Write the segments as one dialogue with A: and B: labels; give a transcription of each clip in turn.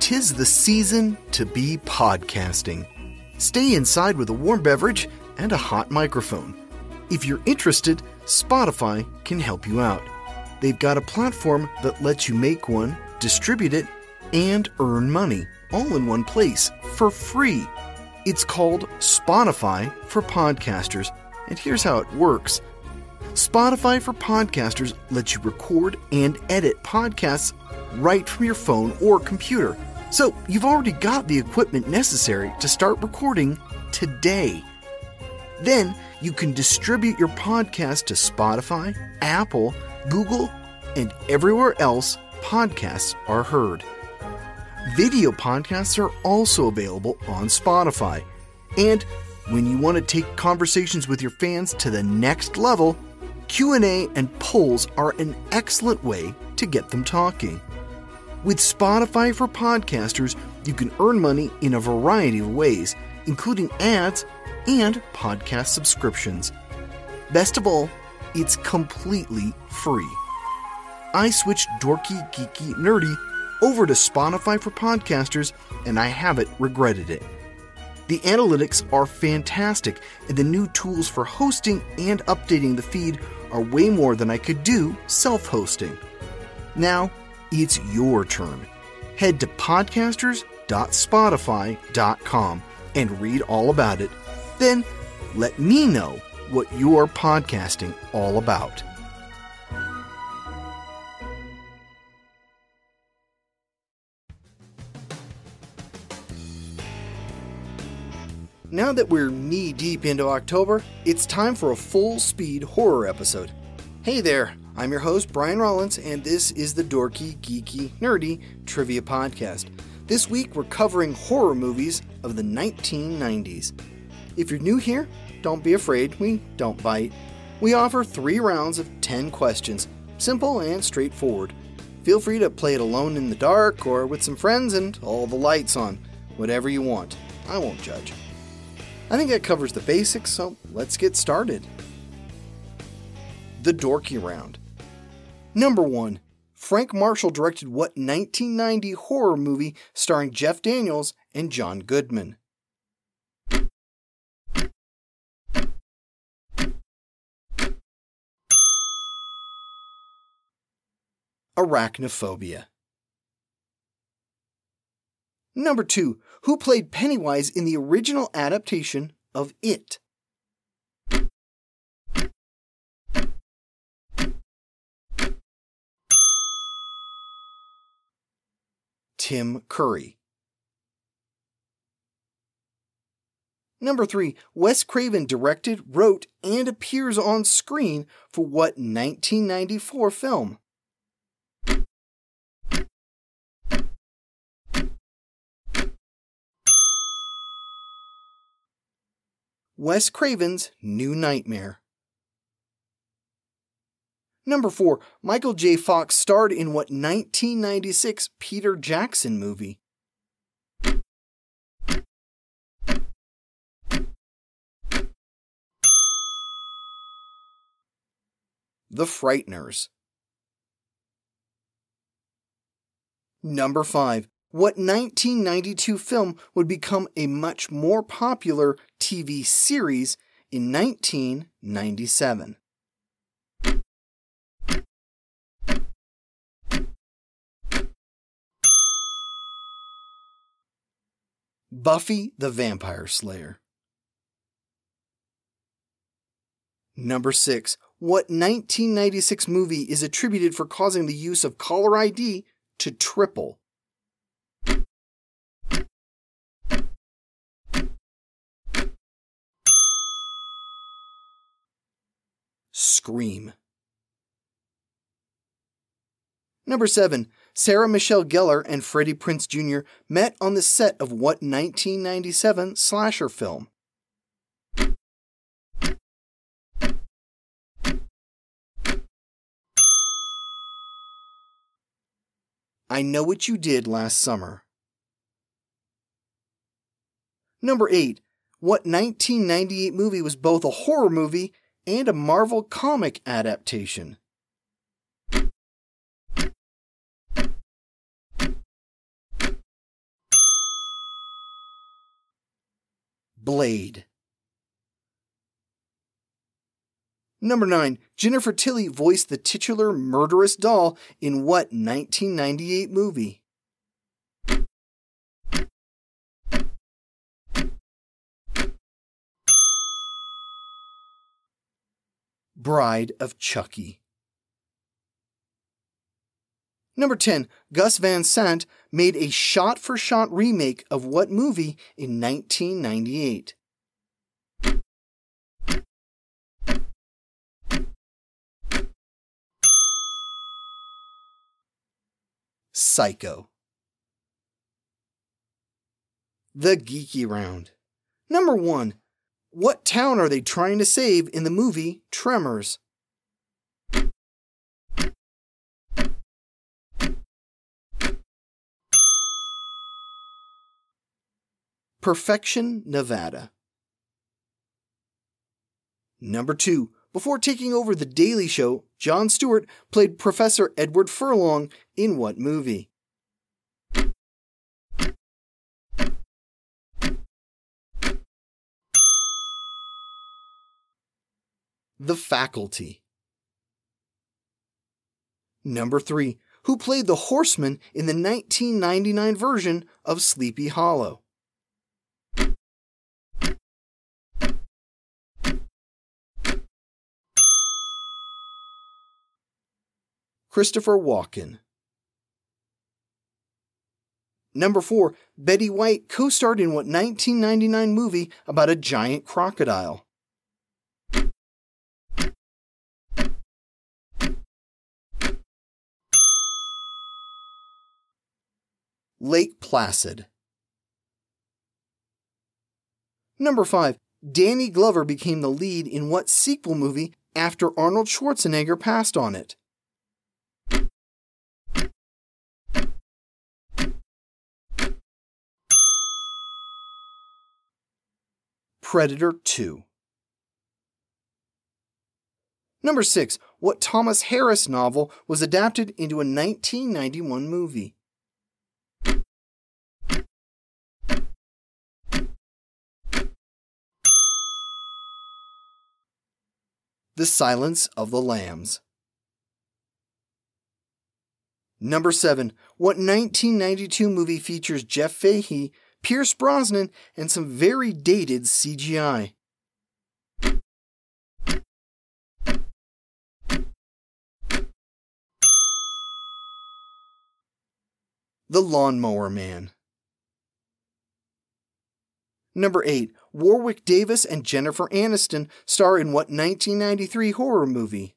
A: 'tis the season to be podcasting. Stay inside with a warm beverage and a hot microphone. If you're interested, Spotify can help you out. They've got a platform that lets you make one, distribute it, and earn money all in one place for free. It's called Spotify for Podcasters, and here's how it works. Spotify for Podcasters lets you record and edit podcasts right from your phone or computer. So you've already got the equipment necessary to start recording today. Then you can distribute your podcast to Spotify, Apple, Google, and everywhere else podcasts are heard. Video podcasts are also available on Spotify. And when you want to take conversations with your fans to the next level, Q&A and polls are an excellent way to get them talking. With Spotify for Podcasters, you can earn money in a variety of ways, including ads and podcast subscriptions. Best of all, it's completely free. I switched Dorky, Geeky, Nerdy over to Spotify for Podcasters, and I haven't regretted it. The analytics are fantastic, and the new tools for hosting and updating the feed are way more than I could do self-hosting. Now, it's your turn. Head to podcasters.spotify.com and read all about it. Then, let me know what you're podcasting all about. Now that we're knee-deep into October, it's time for a full-speed horror episode. Hey there, I'm your host, Brian Rollins, and this is the Dorky, Geeky, Nerdy Trivia Podcast. This week, we're covering horror movies of the 1990s. If you're new here, don't be afraid, we don't bite. We offer 3 rounds of 10 questions, simple and straightforward. Feel free to play it alone in the dark or with some friends and all the lights on. Whatever you want. I won't judge. I think that covers the basics, so let's get started. The Dorky Round. Number 1. Frank Marshall directed what 1990 horror movie starring Jeff Daniels and John Goodman? Arachnophobia. Number 2. Who played Pennywise in the original adaptation of It? Tim Curry. Number 3. Wes Craven directed, wrote, and appears on screen for what 1994 film? Wes Craven's New Nightmare. Number 4. Michael J. Fox starred in what 1996 Peter Jackson movie? The Frighteners. Number 5. What 1992 film would become a much more popular TV series in 1997? Buffy the Vampire Slayer. Number 6. What 1996 movie is attributed for causing the use of caller ID to triple? Scream. Number 7. Sarah Michelle Gellar and Freddie Prinze Jr. met on the set of what 1997 slasher film? I Know What You Did Last Summer. Number 8. What 1998 movie was both a horror movie and a Marvel comic adaptation? Blade. Number 9. Jennifer Tilly voiced the titular murderous doll in what 1998 movie? Bride of Chucky. Number 10. Gus Van Sant made a shot-for-shot remake of what movie in 1998? Psycho. The Geeky Round. Number 1. What town are they trying to save in the movie Tremors? Perfection, Nevada. Number 2. Before taking over The Daily Show, Jon Stewart played Professor Edward Furlong in what movie? The Faculty. Number 3. Who played the Horseman in the 1999 version of Sleepy Hollow? Christopher Walken. Number 4. Betty White co-starred in what 1999 movie about a giant crocodile? Lake Placid. Number 5. Danny Glover became the lead in what sequel movie after Arnold Schwarzenegger passed on it? Predator 2. Number 6. What Thomas Harris novel was adapted into a 1991 movie? The Silence of the Lambs. Number 7. What 1992 movie features Jeff Fahey, Pierce Brosnan, and some very dated CGI? The Lawnmower Man. Number 8. Warwick Davis and Jennifer Aniston star in what 1993 horror movie?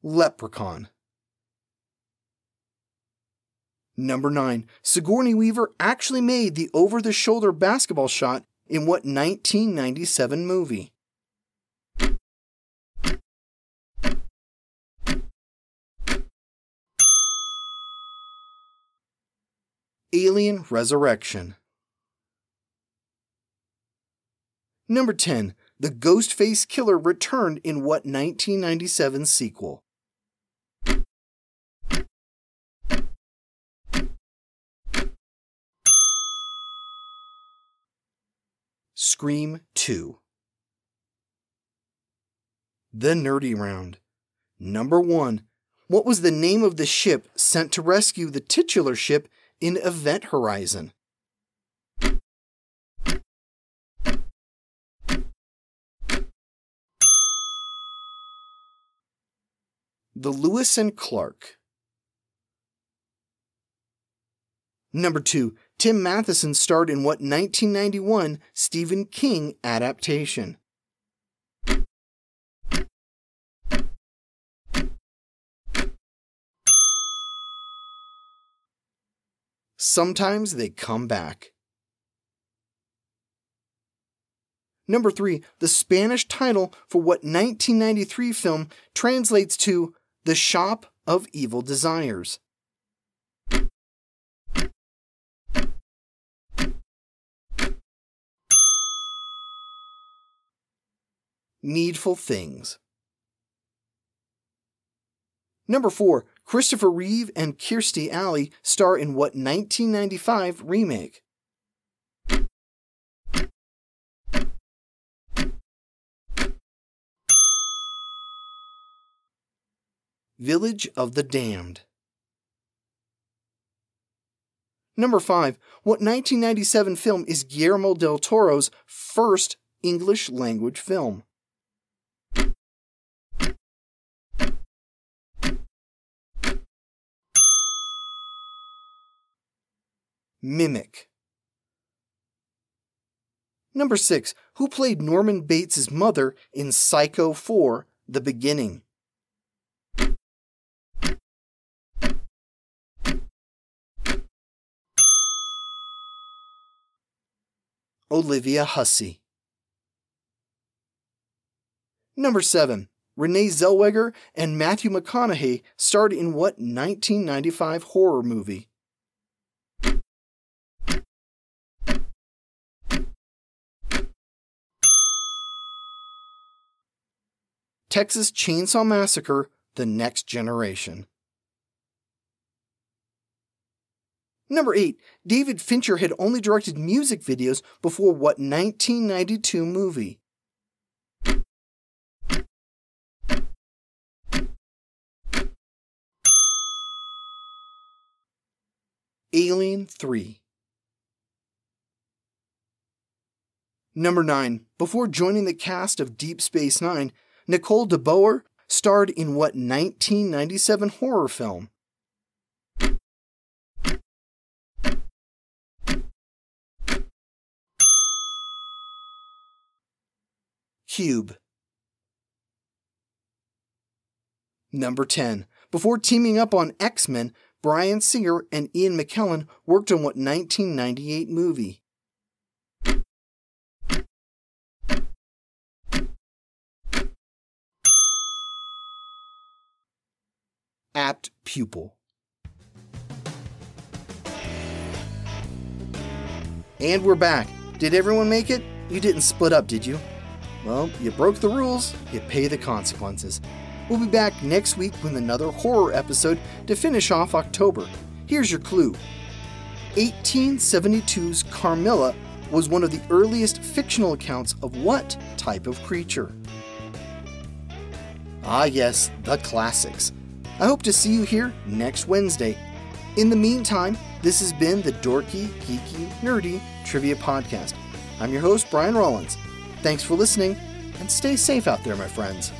A: Leprechaun. Number 9. Sigourney Weaver actually made the over-the-shoulder basketball shot in what 1997 movie? Alien Resurrection. Number 10. The Ghostface Killer returned in what 1997 sequel? Scream 2. The Nerdy Round. Number 1. What was the name of the ship sent to rescue the titular ship in Event Horizon? The Lewis and Clark. Number 2. Tim Matheson starred in what 1991 Stephen King adaptation? Sometimes They Come Back. Number 3. The Spanish title for what 1993 film translates to The Shop of Evil Desires? Needful Things. Number 4. Christopher Reeve and Kirstie Alley star in what 1995 remake? Village of the Damned. Number 5. What 1997 film is Guillermo del Toro's first English language film? Mimic. Number 6. Who played Norman Bates' mother in Psycho 4: The Beginning? Olivia Hussey. Number 7. Renee Zellweger and Matthew McConaughey starred in what 1995 horror movie? Texas Chainsaw Massacre: The Next Generation. Number 8. David Fincher had only directed music videos before what 1992 movie? Alien 3. Number 9. Before joining the cast of Deep Space Nine, Nicole DeBoer starred in what 1997 horror film? Cube. Number 10. Before teaming up on X-Men, Bryan Singer and Ian McKellen worked on what 1998 movie? Apt Pupil. And we're back. Did everyone make it? You didn't split up, did you? Well, you broke the rules, you pay the consequences. We'll be back next week with another horror episode to finish off October. Here's your clue. 1872's Carmilla was one of the earliest fictional accounts of what type of creature? Ah yes, the classics. I hope to see you here next Wednesday. In the meantime, this has been the Dorky, Geeky, Nerdy Trivia Podcast. I'm your host, Brian Rollins. Thanks for listening, and stay safe out there, my friends.